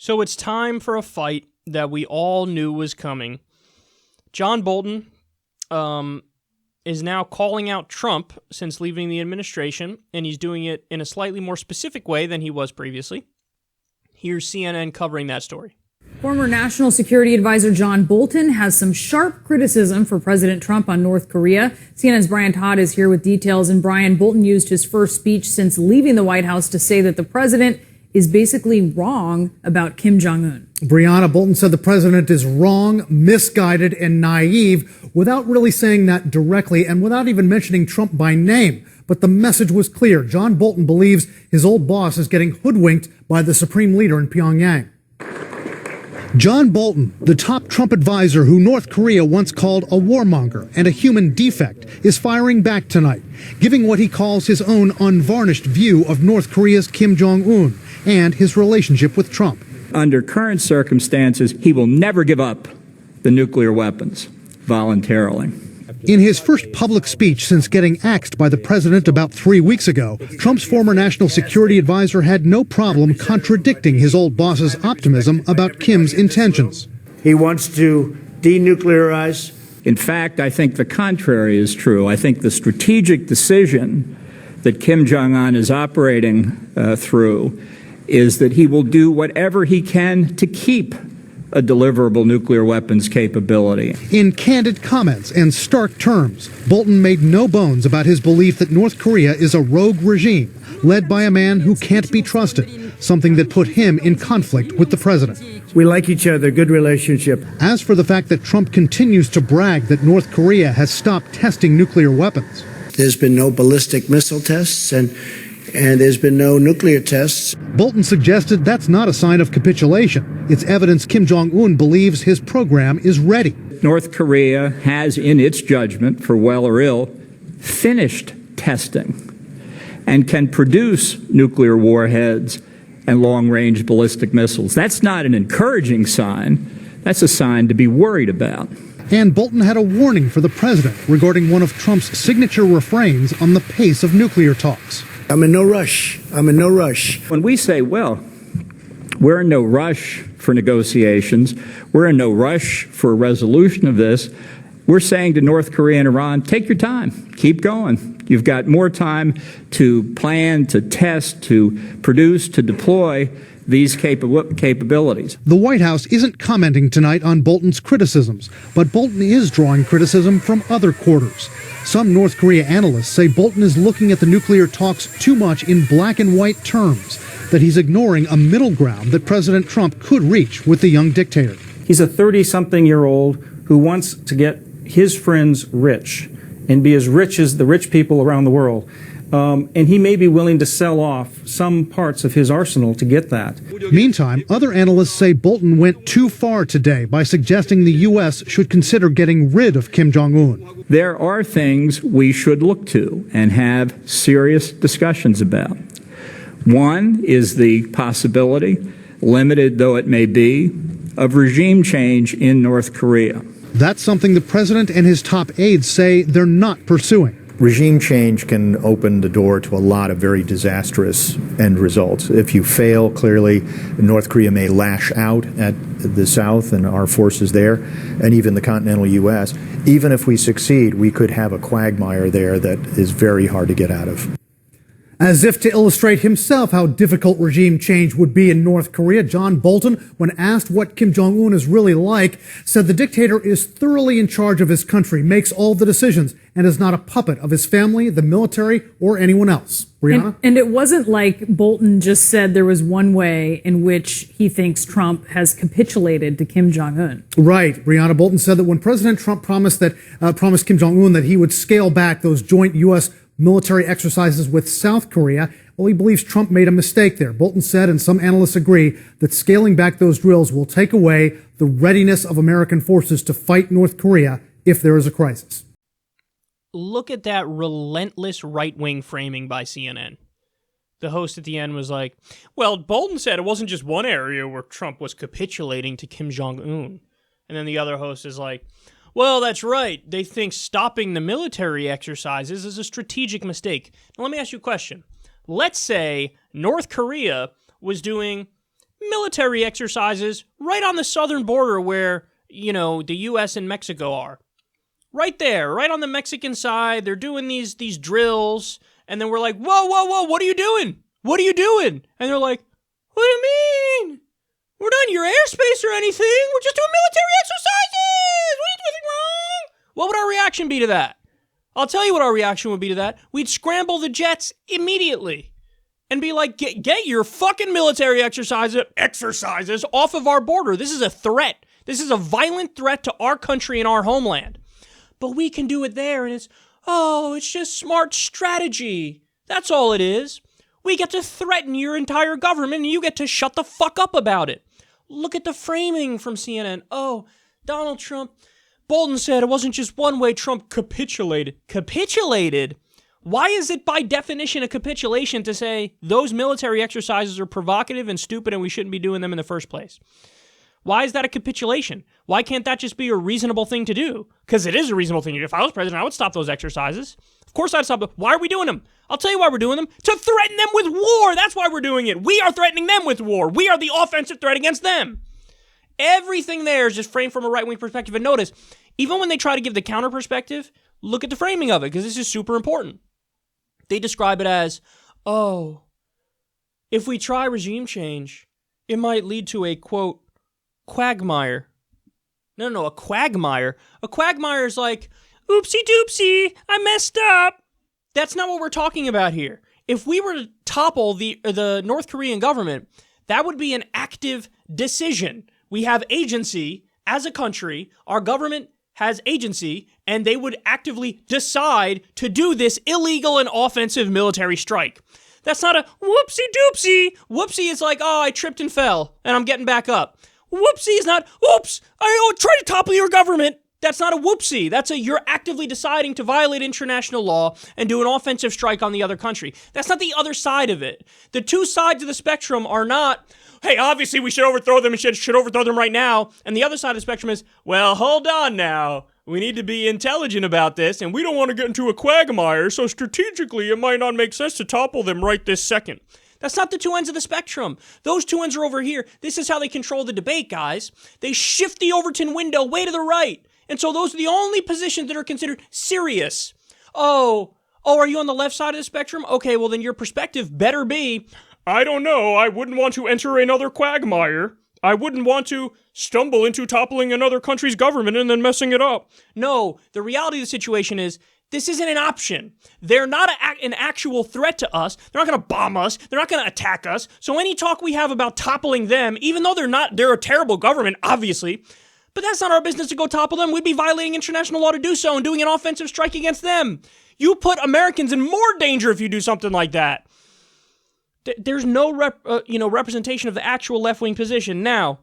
So it's time for a fight that we all knew was coming. John Bolton is now calling out Trump since leaving the administration, and he's doing it in a slightly more specific way than he was previously. Here's CNN covering that story. Former National Security Advisor John Bolton has some sharp criticism for President Trump on North Korea. CNN's Brian Todd is here with details. And Brian, Bolton used his first speech since leaving the White House to say that the president is basically wrong about Kim Jong-un. Brianna, Bolton said the president is wrong, misguided, and naive without really saying that directly and without even mentioning Trump by name. But the message was clear. John Bolton believes his old boss is getting hoodwinked by the supreme leader in Pyongyang. John Bolton, the top Trump advisor who North Korea once called a warmonger and a human defect, is firing back tonight, giving what he calls his own unvarnished view of North Korea's Kim Jong-un and his relationship with Trump. Under current circumstances, he will never give up the nuclear weapons voluntarily. In his first public speech since getting axed by the president about 3 weeks ago, Trump's former national security advisor had no problem contradicting his old boss's optimism about Kim's intentions. He wants to denuclearize. In fact, I think the contrary is true. I think the strategic decision that Kim Jong-un is operating through is that he will do whatever he can to keep a deliverable nuclear weapons capability. In candid comments and stark terms, Bolton made no bones about his belief that North Korea is a rogue regime led by a man who can't be trusted, something that put him in conflict with the president. We like each other, good relationship. As for the fact that Trump continues to brag that North Korea has stopped testing nuclear weapons, There's been no ballistic missile tests and there's been no nuclear tests. Bolton suggested that's not a sign of capitulation. It's evidence Kim Jong-un believes his program is ready. North Korea has, in its judgment, for well or ill, finished testing and can produce nuclear warheads and long-range ballistic missiles. That's not an encouraging sign. That's a sign to be worried about. And Bolton had a warning for the president regarding one of Trump's signature refrains on the pace of nuclear talks. I'm in no rush. I'm in no rush. When we say, well, we're in no rush for negotiations, we're in no rush for a resolution of this, we're saying to North Korea and Iran, take your time, keep going. You've got more time to plan, to test, to produce, to deploy these capabilities. The White House isn't commenting tonight on Bolton's criticisms, but Bolton is drawing criticism from other quarters. Some North Korea analysts say Bolton is looking at the nuclear talks too much in black and white terms, that he's ignoring a middle ground that President Trump could reach with the young dictator. He's a 30-something-year-old who wants to get his friends rich and be as rich as the rich people around the world. And he may be willing to sell off some parts of his arsenal to get that. Meantime, other analysts say Bolton went too far today by suggesting the U.S. should consider getting rid of Kim Jong-un. There are things we should look to and have serious discussions about. One is the possibility, limited though it may be, of regime change in North Korea. That's something the president and his top aides say they're not pursuing. Regime change can open the door to a lot of very disastrous end results. If you fail, clearly, North Korea may lash out at the South and our forces there, and even the continental U.S. Even if we succeed, we could have a quagmire there that is very hard to get out of. As if to illustrate himself how difficult regime change would be in North Korea, John Bolton, when asked what Kim Jong-un is really like, said the dictator is thoroughly in charge of his country, makes all the decisions, and is not a puppet of his family, the military, or anyone else. Brianna? And it wasn't like Bolton just said there was one way in which he thinks Trump has capitulated to Kim Jong-un. Right. Brianna, Bolton said that when President Trump promised Kim Jong-un that he would scale back those joint U.S. military exercises with South Korea, well, he believes Trump made a mistake there. Bolton said, and some analysts agree, that scaling back those drills will take away the readiness of American forces to fight North Korea if there is a crisis. Look at that relentless right-wing framing by CNN. The host at the end was like, well, Bolton said it wasn't just one area where Trump was capitulating to Kim Jong-un. And then the other host is like, well, that's right. They think stopping the military exercises is a strategic mistake. Now, let me ask you a question. Let's say North Korea was doing military exercises right on the southern border where, the U.S. and Mexico are. Right there, right on the Mexican side, they're doing these drills, and then we're like, whoa, what are you doing? What are you doing? And they're like, what do you mean? We're not in your airspace or anything. We're just doing military exercises. What is wrong? What would our reaction be to that? I'll tell you what our reaction would be to that. We'd scramble the jets immediately and be like, get your fucking military exercises off of our border. This is a threat. This is a violent threat to our country and our homeland. But we can do it there, and it's just smart strategy. That's all it is. We get to threaten your entire government, and you get to shut the fuck up about it. Look at the framing from CNN. Oh, Donald Trump. Bolton said it wasn't just one way Trump capitulated. Capitulated? Why is it by definition a capitulation to say those military exercises are provocative and stupid and we shouldn't be doing them in the first place? Why is that a capitulation? Why can't that just be a reasonable thing to do? Because it is a reasonable thing to do. If I was president, I would stop those exercises. Of course I'd stop them. Why are we doing them? I'll tell you why we're doing them. To threaten them with war. That's why we're doing it. We are threatening them with war. We are the offensive threat against them. Everything there is just framed from a right-wing perspective. And notice, even when they try to give the counter perspective, look at the framing of it, because this is super important. They describe it as, if we try regime change, it might lead to a, quote, quagmire. No, a quagmire. A quagmire is like, oopsie doopsie, I messed up. That's not what we're talking about here. If we were to topple the North Korean government, that would be an active decision. We have agency as a country. Our government has agency, and they would actively decide to do this illegal and offensive military strike. That's not a whoopsie doopsie. Whoopsie is like, I tripped and fell, and I'm getting back up. Whoopsie is not, oops, I try to topple your government. That's not a whoopsie. That's you're actively deciding to violate international law and do an offensive strike on the other country. That's not the other side of it. The two sides of the spectrum are not, hey, obviously we should overthrow them and should overthrow them right now. And the other side of the spectrum is, well, hold on now. We need to be intelligent about this, and we don't want to get into a quagmire, so strategically it might not make sense to topple them right this second. That's not the two ends of the spectrum. Those two ends are over here. This is how they control the debate, guys. They shift the Overton window way to the right. And so those are the only positions that are considered serious. Oh, are you on the left side of the spectrum? Okay, well then your perspective better be, I don't know, I wouldn't want to enter another quagmire. I wouldn't want to stumble into toppling another country's government and then messing it up. No, the reality of the situation is, this isn't an option. They're not an actual threat to us. They're not going to bomb us. They're not going to attack us. So any talk we have about toppling them, even though they're a terrible government, obviously, but that's not our business to go topple them. We'd be violating international law to do so and doing an offensive strike against them. You put Americans in more danger if you do something like that. There's no representation of the actual left-wing position. Now,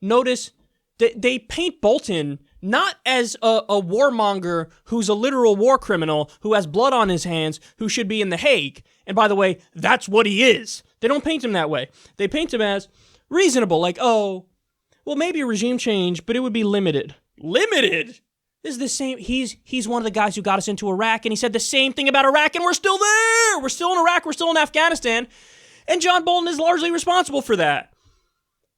notice that they paint Bolton not as a warmonger who's a literal war criminal who has blood on his hands who should be in The Hague. And by the way, that's what he is. They don't paint him that way. They paint him as reasonable, like, well, maybe a regime change, but it would be limited. Limited? This is the same. He's one of the guys who got us into Iraq, and he said the same thing about Iraq, and we're still there. We're still in Iraq. We're still in Afghanistan. And John Bolton is largely responsible for that.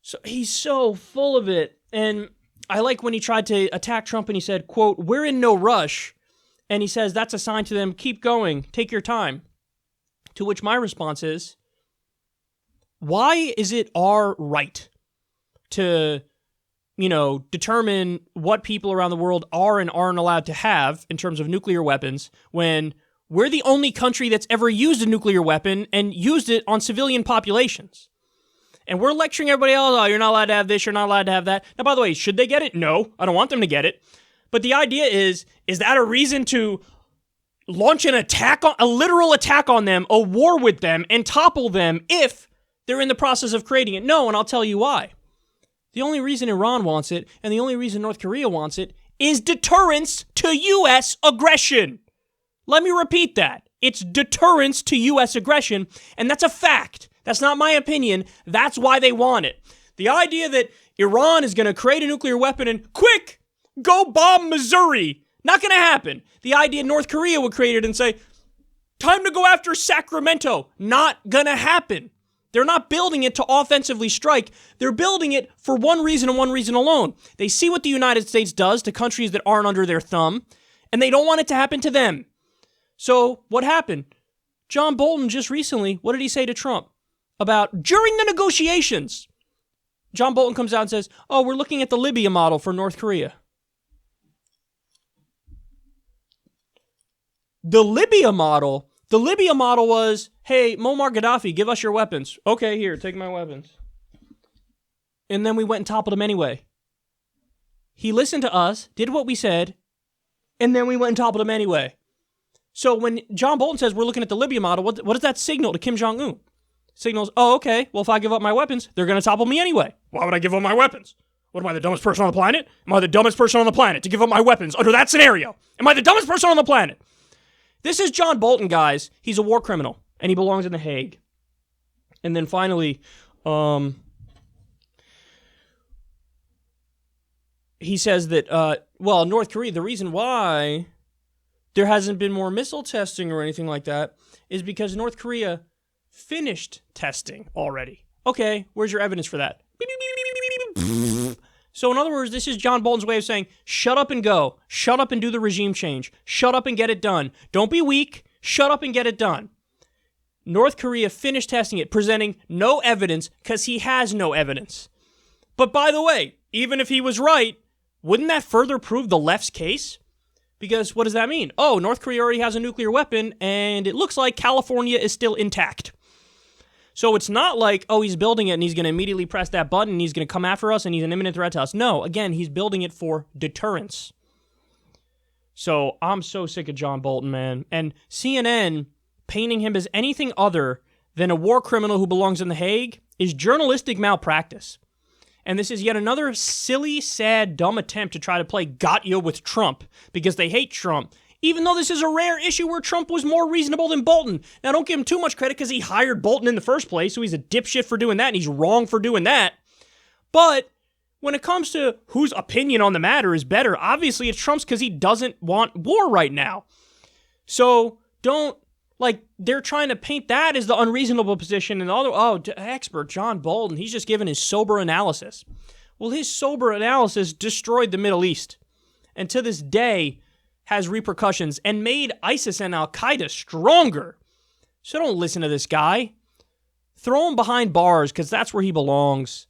So he's so full of it. And I like when he tried to attack Trump and he said, quote, we're in no rush. And he says that's a sign to them, keep going, take your time. To which my response is, why is it our right to, determine what people around the world are and aren't allowed to have in terms of nuclear weapons when we're the only country that's ever used a nuclear weapon and used it on civilian populations? And we're lecturing everybody else, you're not allowed to have this, you're not allowed to have that. Now, by the way, should they get it? No, I don't want them to get it. But the idea is that a reason to launch an attack, a literal attack on them, a war with them, and topple them if they're in the process of creating it? No, and I'll tell you why. The only reason Iran wants it, and the only reason North Korea wants it, is deterrence to U.S. aggression. Let me repeat that. It's deterrence to U.S. aggression, and that's a fact. That's not my opinion. That's why they want it. The idea that Iran is going to create a nuclear weapon and, quick, go bomb Missouri, not going to happen. The idea North Korea would create it and say, time to go after Sacramento, not going to happen. They're not building it to offensively strike. They're building it for one reason and one reason alone. They see what the United States does to countries that aren't under their thumb, and they don't want it to happen to them. So what happened? John Bolton just recently, what did he say to Trump? About during the negotiations, John Bolton comes out and says, oh, we're looking at the Libya model for North Korea. The Libya model was, hey, Muammar Gaddafi, give us your weapons. Okay, here, take my weapons. And then we went and toppled him anyway. He listened to us, did what we said, and then we went and toppled him anyway. So when John Bolton says we're looking at the Libya model, what does that signal to Kim Jong-un? Signals, oh, okay, well, if I give up my weapons, they're going to topple me anyway. Why would I give up my weapons? What, am I the dumbest person on the planet? Am I the dumbest person on the planet to give up my weapons under that scenario? Am I the dumbest person on the planet? This is John Bolton, guys. He's a war criminal, and he belongs in The Hague. And then finally, he says that, North Korea, the reason why there hasn't been more missile testing or anything like that is because North Korea finished testing already. Okay, where's your evidence for that? So in other words, this is John Bolton's way of saying, shut up and go. Shut up and do the regime change. Shut up and get it done. Don't be weak. Shut up and get it done. North Korea finished testing it, presenting no evidence because he has no evidence. But by the way, even if he was right, wouldn't that further prove the left's case? Because what does that mean? Oh, North Korea already has a nuclear weapon, and it looks like California is still intact. So it's not like, oh, he's building it and he's going to immediately press that button and he's going to come after us and he's an imminent threat to us. No, again, he's building it for deterrence. So I'm so sick of John Bolton, man. And CNN painting him as anything other than a war criminal who belongs in The Hague is journalistic malpractice. And this is yet another silly, sad, dumb attempt to try to play got you with Trump because they hate Trump. Even though this is a rare issue where Trump was more reasonable than Bolton. Now, don't give him too much credit because he hired Bolton in the first place, so he's a dipshit for doing that, and he's wrong for doing that. But when it comes to whose opinion on the matter is better, obviously it's Trump's because he doesn't want war right now. So don't, they're trying to paint that as the unreasonable position, and the other, expert John Bolton, he's just giving his sober analysis. Well, his sober analysis destroyed the Middle East. And to this day, has repercussions and made ISIS and Al-Qaeda stronger. So don't listen to this guy. Throw him behind bars because that's where he belongs.